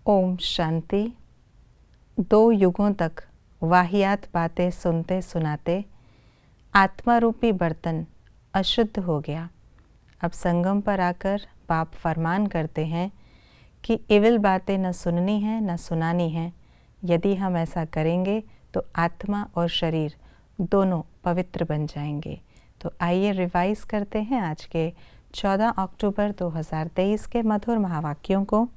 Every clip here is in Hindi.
ओम शांति। 2 युगों तक वाहियात बातें सुनते सुनाते आत्मा रूपी बर्तन अशुद्ध हो गया। अब संगम पर आकर बाप फरमान करते हैं कि इविल बातें न सुननी हैं न सुनानी हैं। यदि हम ऐसा करेंगे तो आत्मा और शरीर दोनों पवित्र बन जाएंगे। तो आइए रिवाइज करते हैं आज के 14 अक्टूबर 2023 के मधुर महावाक्यों को।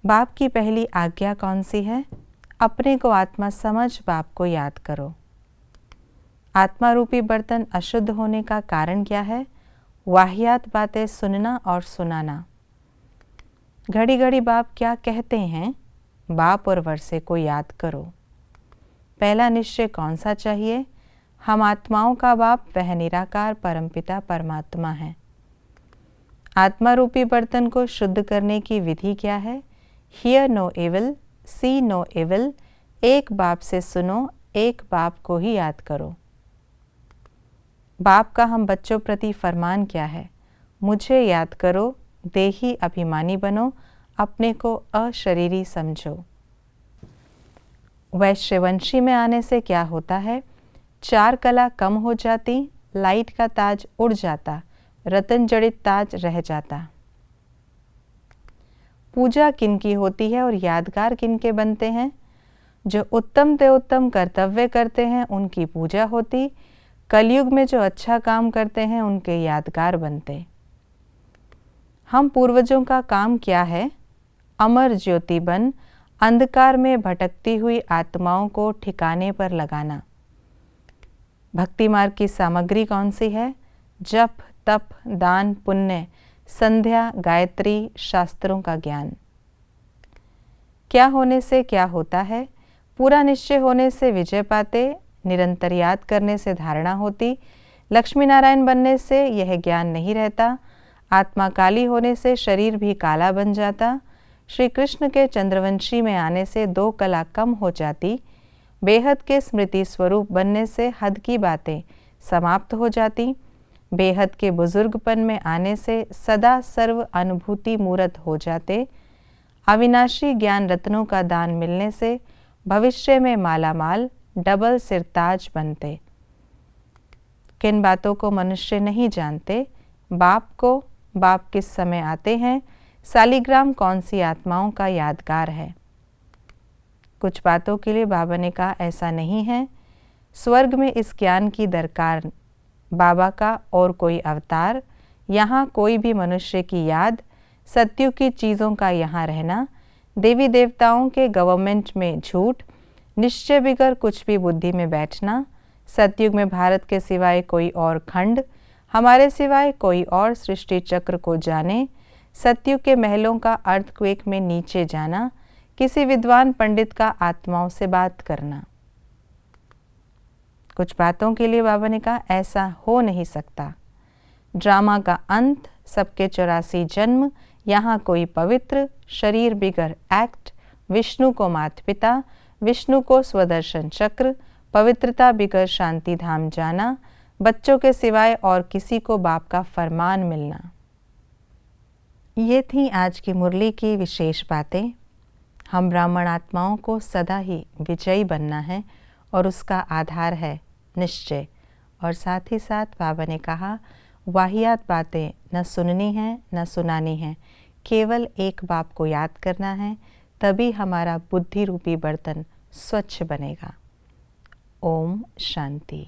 बाप की पहली आज्ञा कौन सी है? अपने को आत्मा समझ बाप को याद करो। आत्मा रूपी बर्तन अशुद्ध होने का कारण क्या है? वाहियात बातें सुनना और सुनाना। घड़ी घड़ी बाप क्या कहते हैं? बाप और वर्षे को याद करो। पहला निश्चय कौन सा चाहिए? हम आत्माओं का बाप वह निराकार परमपिता परमात्मा है। आत्मा रूपी बर्तन को शुद्ध करने की विधि क्या है? Hear no evil, see no evil, एक बाप से सुनो, एक बाप को ही याद करो। बाप का हम बच्चों प्रति फरमान क्या है? मुझे याद करो, देही अभिमानी बनो, अपने को अशरीरी समझो। वैश्यवंशी में आने से क्या होता है? 4 कला कम हो जाती, लाइट का ताज उड़ जाता, रतन जड़ित ताज रह जाता। पूजा किनकी होती है और यादगार किनके बनते हैं? जो उत्तम ते उत्तम कर्तव्य करते हैं उनकी पूजा होती। कलयुग में जो अच्छा काम करते हैं उनके यादगार बनते। हम पूर्वजों का काम क्या है? अमर ज्योति बन अंधकार में भटकती हुई आत्माओं को ठिकाने पर लगाना। भक्ति मार्ग की सामग्री कौन सी है? जप, तप, दान, पुण्य, संध्या, गायत्री, शास्त्रों का ज्ञान। क्या होने से क्या होता है? पूरा निश्चय होने से विजय पाते, निरंतर याद करने से धारणा होती, लक्ष्मी नारायण बनने से यह ज्ञान नहीं रहता, आत्मा काली होने से शरीर भी काला बन जाता, श्री कृष्ण के चंद्रवंशी में आने से 2 कला कम हो जाती, बेहद के स्मृति स्वरूप बनने से हद की बातें समाप्त हो जाती, बेहद के बुजुर्गपन में आने से सदा सर्व अनुभूति मूर्त हो जाते, अविनाशी ज्ञान रत्नों का दान मिलने से भविष्य में मालामाल डबल सिरताज बनते। किन बातों को मनुष्य नहीं जानते? बाप को, बाप किस समय आते हैं, सालिग्राम कौन सी आत्माओं का यादगार है। कुछ बातों के लिए बाबा ने कहा ऐसा नहीं है, स्वर्ग में इस ज्ञान की दरकार बाबा का और कोई अवतार, यहाँ कोई भी मनुष्य की याद, सत्युग की चीज़ों का यहाँ रहना, देवी देवताओं के गवर्नमेंट में झूठ, निश्चय बिगर कुछ भी बुद्धि में बैठना, सत्युग में भारत के सिवाय कोई और खंड, हमारे सिवाय कोई और सृष्टि चक्र को जाने, सत्युग के महलों का अर्थक्वेक में नीचे जाना, किसी विद्वान पंडित का आत्माओं से बात करना। कुछ बातों के लिए बाबा ने कहा ऐसा हो नहीं सकता। ड्रामा का अंत, सबके 84 जन्म, यहाँ कोई पवित्र, शरीर बिगर एक्ट, विष्णु को माता पिता, विष्णु को स्वदर्शन चक्र, पवित्रता बिगर शांति धाम जाना, बच्चों के सिवाय और किसी को बाप का फरमान मिलना। ये थी आज की मुरली की विशेष बातें। हम ब्राह्मण आत्माओं को सदा ही विजयी बनना है और उसका आधार है निश्चय। और साथ ही साथ बाबा ने कहा वाहियात बातें न सुननी हैं न सुनानी हैं, केवल एक बाप को याद करना है, तभी हमारा बुद्धि रूपी बर्तन स्वच्छ बनेगा। ओम शांति।